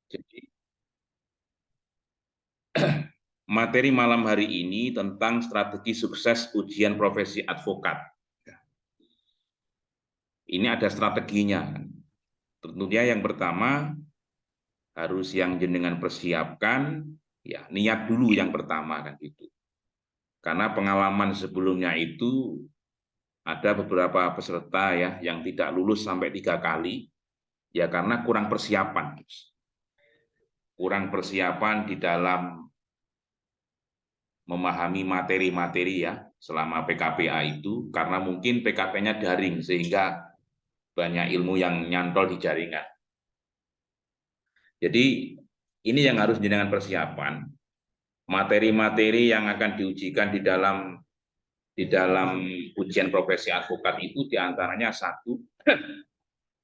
Jadi materi malam hari ini tentang strategi sukses ujian profesi advokat. Ini ada strateginya. Tentunya yang pertama harus yang jenengan persiapkan, ya niat dulu yang pertama kan gitu. Karena pengalaman sebelumnya itu ada beberapa peserta ya yang tidak lulus sampai 3 kali, ya karena kurang persiapan. Kurang persiapan di dalam memahami materi-materi ya selama PKPA itu, karena mungkin PKP-nya daring sehingga banyak ilmu yang nyantol di jaringan. Jadi ini yang harus jenengan persiapan, materi-materi yang akan diujikan di dalam ujian profesi advokat itu diantaranya satu,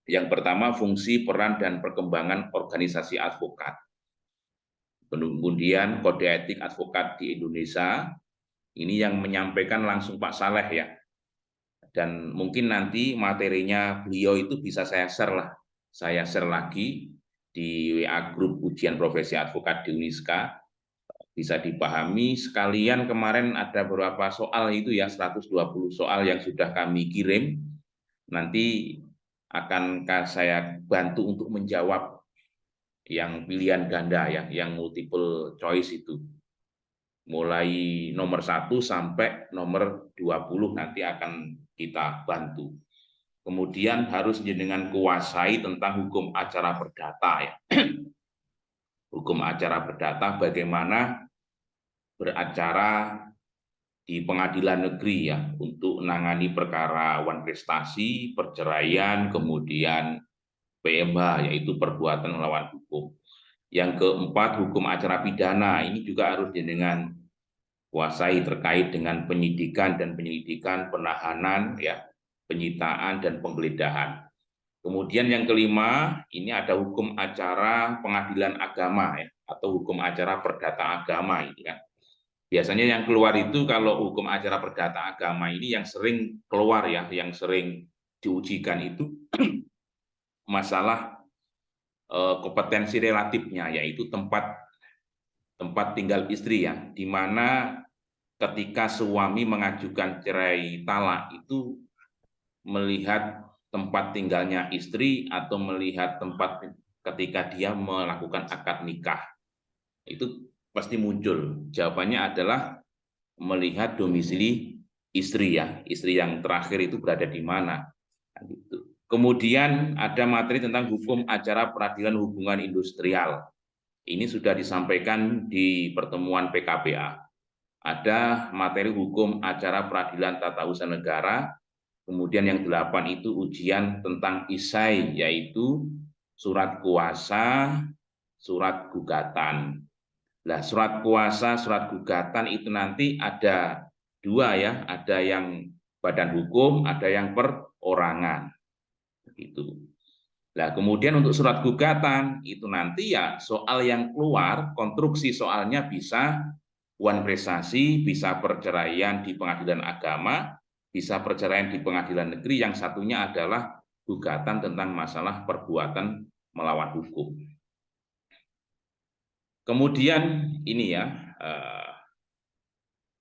yang pertama fungsi, peran, dan perkembangan organisasi advokat. Kemudian kode etik advokat di Indonesia, ini yang menyampaikan langsung Pak Saleh ya. Dan mungkin nanti materinya beliau itu bisa saya share lagi di WA grup ujian profesi advokat di Uniska, bisa dipahami. Sekalian kemarin ada beberapa soal itu ya, 120 soal yang sudah kami kirim, nanti akan saya bantu untuk menjawab yang pilihan ganda ya, yang multiple choice itu. Mulai nomor 1 sampai nomor 20 nanti akan kita bantu. Kemudian harus dengan kuasai tentang hukum acara perdata ya. Hukum acara perdata, bagaimana beracara di pengadilan negeri ya untuk menangani perkara wan prestasi, perceraian, kemudian PMH yaitu perbuatan melawan hukum. Yang keempat, hukum acara pidana, ini juga harus dengan kuasai terkait dengan penyidikan dan penyelidikan, penahanan ya, penyitaan dan penggeledahan. Kemudian yang kelima, ini ada hukum acara pengadilan agama ya, atau hukum acara perdata agama ini kan. Biasanya yang keluar itu kalau hukum acara perdata agama ini yang sering keluar ya, yang sering diujikan itu masalah kompetensi relatifnya, yaitu tempat tinggal istri ya, di mana ketika suami mengajukan cerai talak itu melihat tempat tinggalnya istri atau melihat tempat ketika dia melakukan akad nikah, itu pasti muncul. Jawabannya adalah melihat domisili istri ya, istri yang terakhir itu berada di mana. Gitu. Kemudian ada materi tentang hukum acara peradilan hubungan industrial. Ini sudah disampaikan di pertemuan PKPA. Ada materi hukum acara peradilan tata usaha negara. Kemudian yang 8 itu ujian tentang isai, yaitu surat kuasa, surat gugatan. Nah, surat kuasa, surat gugatan itu nanti ada dua ya, ada yang badan hukum, ada yang perorangan. Begitu. Nah, kemudian untuk surat gugatan itu nanti ya soal yang keluar, konstruksi soalnya bisa wan prestasi, bisa perceraian di pengadilan agama, bisa perceraian di pengadilan negeri, yang satunya adalah gugatan tentang masalah perbuatan melawan hukum. Kemudian ini ya,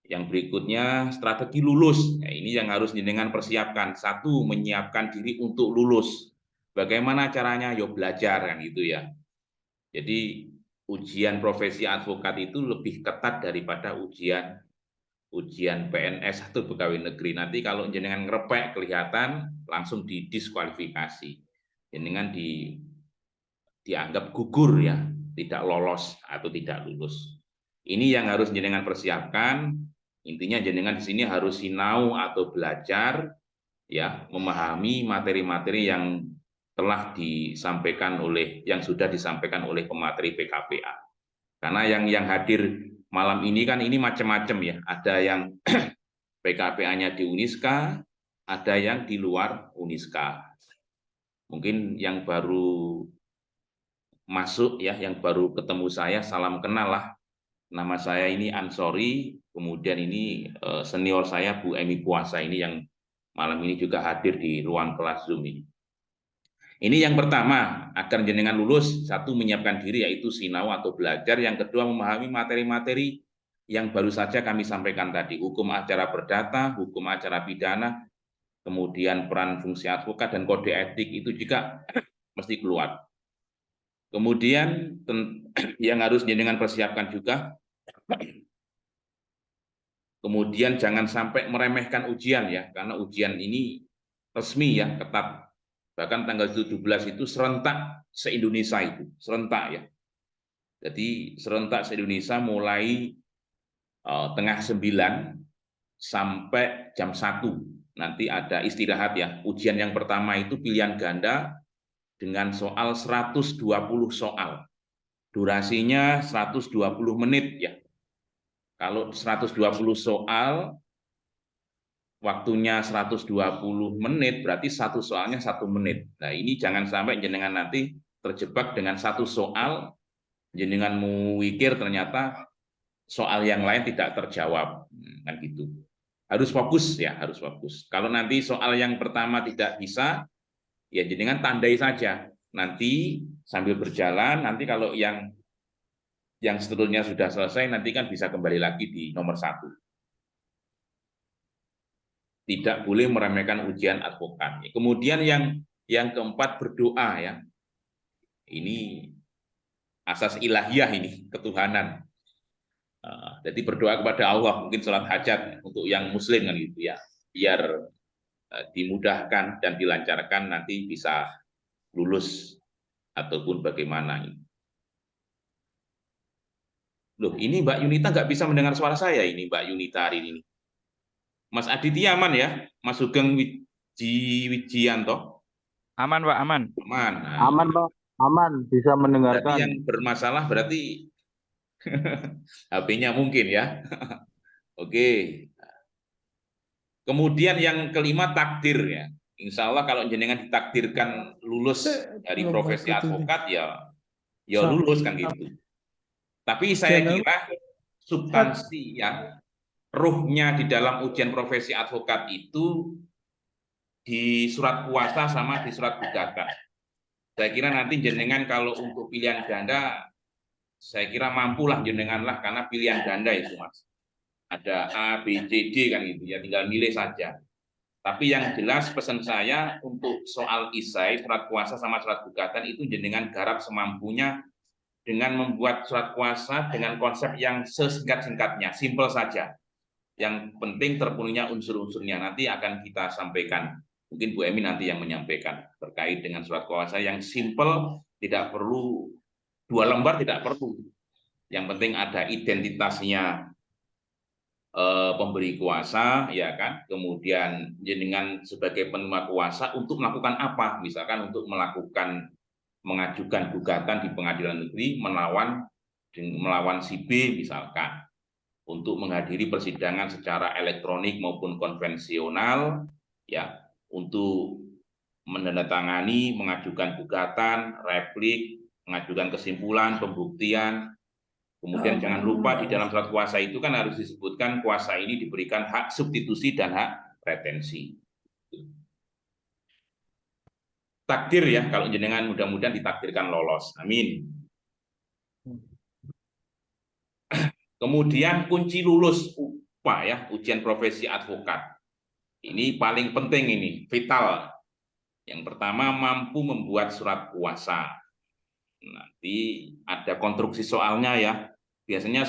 yang berikutnya strategi lulus. Nah, ini yang harus dengan persiapkan. Satu, menyiapkan diri untuk lulus. Bagaimana caranya? Yo belajar kan gitu ya. Jadi ujian profesi advokat itu lebih ketat daripada ujian PNS atau pegawai negeri. Nanti kalau jenengan ngerepek kelihatan langsung didiskualifikasi. Jenengan dianggap gugur ya, tidak lolos atau tidak lulus. Ini yang harus jenengan persiapkan. Intinya jenengan di sini harus sinau atau belajar ya, memahami materi-materi yang telah disampaikan yang sudah disampaikan oleh pemateri PKPA. Karena yang hadir malam ini kan ini macam-macam ya. Ada yang PKPA-nya di Uniska, ada yang di luar Uniska. Mungkin yang baru masuk ya, yang baru ketemu saya, salam kenal lah. Nama saya ini Ansori, kemudian ini senior saya Bu Emi Puasa ini yang malam ini juga hadir di ruang kelas Zoom ini. Ini yang pertama, agar jenengan lulus, satu menyiapkan diri yaitu sinau atau belajar, yang kedua memahami materi-materi yang baru saja kami sampaikan tadi, hukum acara perdata, hukum acara pidana, kemudian peran fungsi advokat dan kode etik itu juga mesti keluar. Kemudian yang harus jenengan persiapkan juga, kemudian jangan sampai meremehkan ujian ya, karena ujian ini resmi ya, ketat. Bahkan tanggal 17 itu serentak se-Indonesia itu, serentak ya. Jadi serentak se-Indonesia mulai tengah 9 sampai jam 1. Nanti ada istirahat ya. Ujian yang pertama itu pilihan ganda dengan soal 120 soal. Durasinya 120 menit ya. Kalau 120 soal, waktunya 120 menit, berarti satu soalnya 1 menit. Nah, ini jangan sampai jenengan nanti terjebak dengan satu soal, jenengan mikir ternyata soal yang lain tidak terjawab. Kan gitu. Harus fokus ya, harus fokus. Kalau nanti soal yang pertama tidak bisa, ya jenengan tandai saja. Nanti sambil berjalan, nanti kalau yang seterusnya sudah selesai, nanti kan bisa kembali lagi di nomor 1. Tidak boleh meremehkan ujian advokat. Kemudian yang keempat, berdoa ya. Ini asas ilahiyah, ini ketuhanan. Jadi berdoa kepada Allah, mungkin sholat hajat untuk yang muslim kan gitu ya, biar dimudahkan dan dilancarkan nanti bisa lulus ataupun bagaimana. Loh, ini Mbak Yunita nggak bisa mendengar suara saya ini, Mbak Yunita hari ini. Mas Aditya aman ya? Mas Sugeng Wijianto? Aman, Pak, aman. Aman. Nah, Aman, Pak. Aman, bisa berarti mendengarkan. yang bermasalah berarti HP-nya mungkin ya. Oke. Kemudian yang kelima, takdir ya. Insya Allah kalau jenengan ditakdirkan lulus dari profesi advokat ya lulus kan gitu. Tapi saya kira substansi ya, ruhnya di dalam ujian profesi advokat itu di surat kuasa sama di surat gugatan. Saya kira nanti jenengan kalau untuk pilihan ganda, saya kira mampulah jenengan lah, karena pilihan ganda itu Mas. Ada A, B, C, D kan gitu ya, tinggal milih saja. Tapi yang jelas pesan saya untuk soal isai, surat kuasa sama surat gugatan itu jenengan garap semampunya dengan membuat surat kuasa dengan konsep yang sesingkat-singkatnya, simple saja. Yang penting terpenuhinya unsur-unsurnya, nanti akan kita sampaikan. Mungkin Bu Emi nanti yang menyampaikan terkait dengan surat kuasa yang simple, tidak perlu 2 lembar, tidak perlu. Yang penting ada identitasnya pemberi kuasa, ya kan, kemudian jenengan sebagai penerima kuasa untuk melakukan apa, misalkan untuk mengajukan gugatan di pengadilan negeri melawan si B misalkan, untuk menghadiri persidangan secara elektronik maupun konvensional, ya, untuk menandatangani, mengajukan gugatan, replik, mengajukan kesimpulan, pembuktian. Kemudian jangan lupa di dalam surat kuasa itu kan harus disebutkan kuasa ini diberikan hak substitusi dan hak retensi. Takdir ya, kalau jenengan mudah-mudahan ditakdirkan lolos. Amin. Kemudian kunci lulus UPA ya, ujian profesi advokat. Ini paling penting, ini vital. Yang pertama, mampu membuat surat kuasa. Nanti ada konstruksi soalnya ya. Biasanya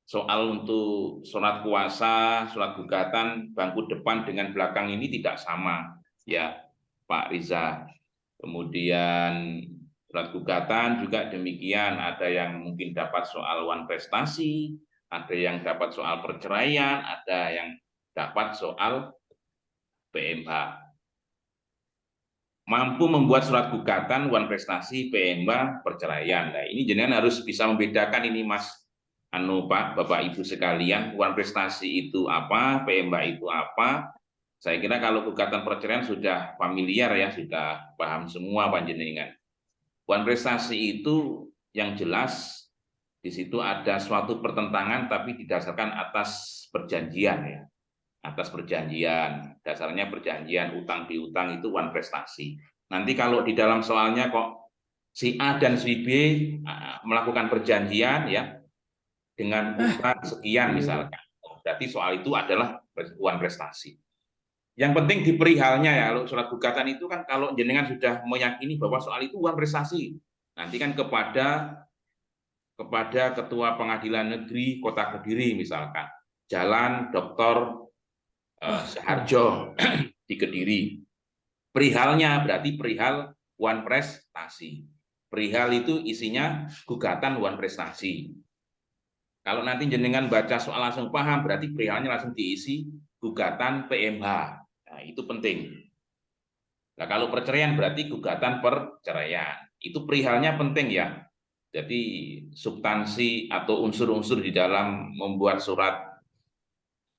soal untuk surat kuasa, surat gugatan, bangku depan dengan belakang ini tidak sama ya Pak Riza. Kemudian surat gugatan juga demikian, ada yang mungkin dapat soal wan prestasi, ada yang dapat soal perceraian, ada yang dapat soal PMH. Mampu membuat surat gugatan, wan prestasi, PMH, perceraian. Nah, ini jenengan harus bisa membedakan ini Mas Pak, Bapak Ibu sekalian, wan prestasi itu apa, PMH itu apa. Saya kira kalau gugatan perceraian sudah familiar ya, sudah paham semua panjenengan. Wan prestasi itu yang jelas di situ ada suatu pertentangan tapi didasarkan atas perjanjian ya. Atas perjanjian, dasarnya perjanjian utang piutang itu wan prestasi. Nanti kalau di dalam soalnya kok si A dan si B melakukan perjanjian ya dengan utang sekian misalkan, berarti soal itu adalah uang prestasi. Yang penting di perihalnya ya, kalau surat gugatan itu kan kalau jenengan sudah meyakini bahwa soal itu uang prestasi, nanti kan kepada Ketua Pengadilan Negeri Kota Kediri misalkan, Jalan Dr. Seharjo di Kediri. Perihalnya berarti perihal wan prestasi. Perihal itu isinya gugatan wan prestasi. Kalau nanti jenengan baca soal langsung paham, berarti perihalnya langsung diisi gugatan PMH. Nah, itu penting. Nah, kalau perceraian berarti gugatan perceraian. Itu perihalnya penting ya. Jadi substansi atau unsur-unsur di dalam membuat surat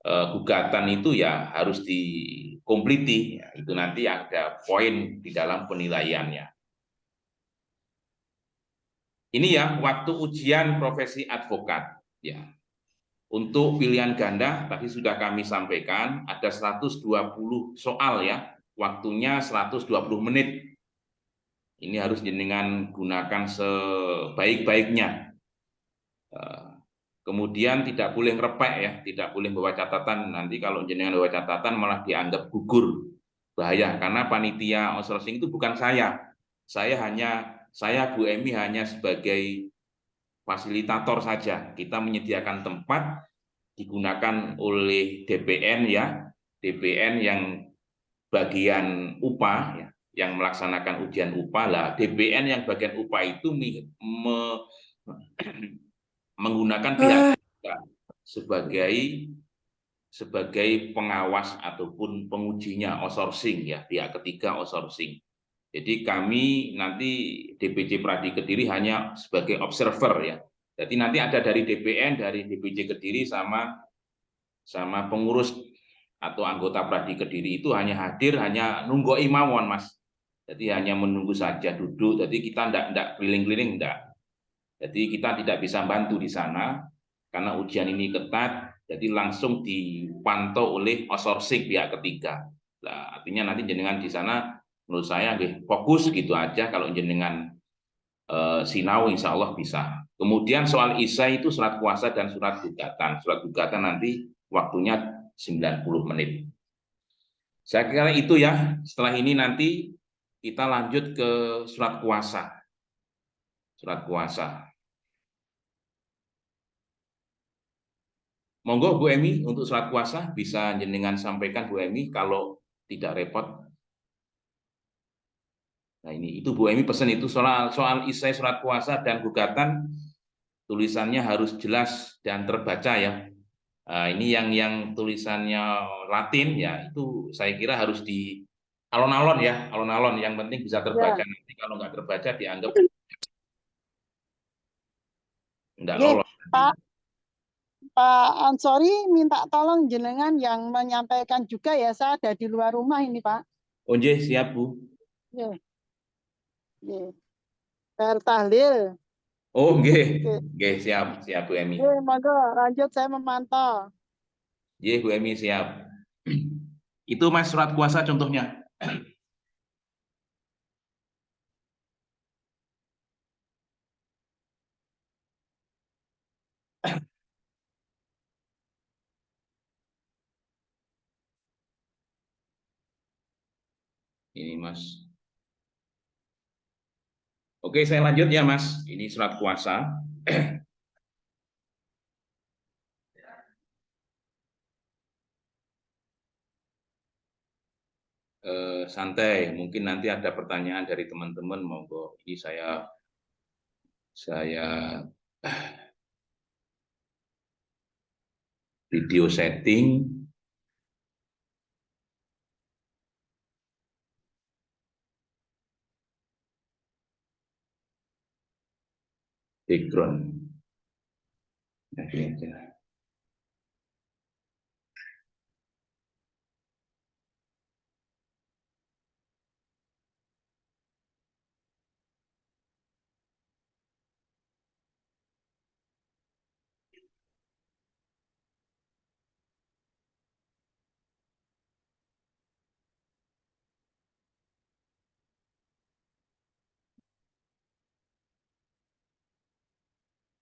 gugatan itu ya harus dikompliti. Ya, itu nanti ada poin di dalam penilaiannya. Ini ya waktu ujian profesi advokat. Ya, untuk pilihan ganda tadi sudah kami sampaikan ada 120 soal ya, waktunya 120 menit. Ini harus jenengan gunakan sebaik-baiknya. Kemudian tidak boleh ngerepek ya, tidak boleh bawa catatan. Nanti kalau jenengan bawa catatan malah dianggap gugur. Bahaya karena panitia outsourcing itu bukan saya. Saya Bu Emi hanya sebagai fasilitator saja. Kita menyediakan tempat digunakan oleh DPN ya, DPN yang bagian upah ya, yang melaksanakan ujian upah lah. DPN yang bagian upah itu menggunakan pihak sebagai sebagai pengawas ataupun pengujinya outsourcing ya, pihak ketiga outsourcing. Jadi kami nanti DPC Pradi Kediri hanya sebagai observer ya. Jadi nanti ada dari DPN, dari DPC Kediri sama pengurus atau anggota Pradi Kediri itu hanya hadir, hanya nunggu imawon Mas. Jadi hanya menunggu saja duduk. Jadi kita enggak keliling-keliling enggak. Jadi kita tidak bisa bantu di sana karena ujian ini ketat. Jadi langsung dipantau oleh outsourcing pihak ketiga. Nah, artinya nanti jenengan di sana menurut saya fokus gitu aja. Kalau jenengan sinau insya Allah bisa. Kemudian soal isai itu surat kuasa dan surat gugatan. Surat gugatan nanti waktunya 90 menit. Saya kira itu ya. Setelah ini nanti kita lanjut ke surat kuasa. Surat kuasa. Monggo Bu Emi untuk surat kuasa bisa jenengan sampaikan Bu Emi kalau tidak repot. Nah ini itu Bu Emi pesan itu soal isai surat kuasa dan gugatan tulisannya harus jelas dan terbaca ya. Nah, ini yang tulisannya Latin ya itu saya kira harus di alon-alon ya, alon-alon yang penting bisa terbaca. Ya, Nanti kalau nggak terbaca dianggap nggak Nggih, lolos. Pak Ansori minta tolong jenengan yang menyampaikan juga ya, saya ada di luar rumah ini Pak. Oh siap Bu. Nggih, nggih. Per tahlil. Oh Oke. siap siap Bu Emi. Nggih, monggo lanjut saya memantau. Bu Emi siap. Itu Mas surat kuasa contohnya. Ini Mas. Oke, saya lanjut ya Mas. Ini surat kuasa. Santai, mungkin nanti ada pertanyaan dari teman-teman, monggo. Ini saya video setting. Background. Nah, ini aja.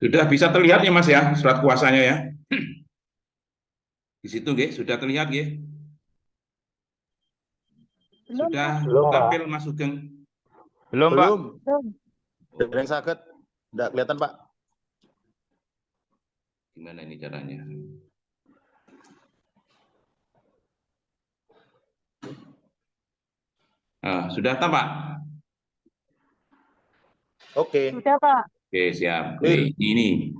Sudah bisa terlihat ya Mas ya, surat kuasanya ya. Di situ nggih, sudah terlihat nggih. Belum, Sudah Pak. Belum, Pak. tampil Mas Sugeng. Belum, Pak. Belum. Belum. Dereng sakit. Enggak kelihatan, Pak. Gimana ini caranya? Ah, sudah tampak? Oke. Sudah, Pak. Oke, siap. Clear. Ini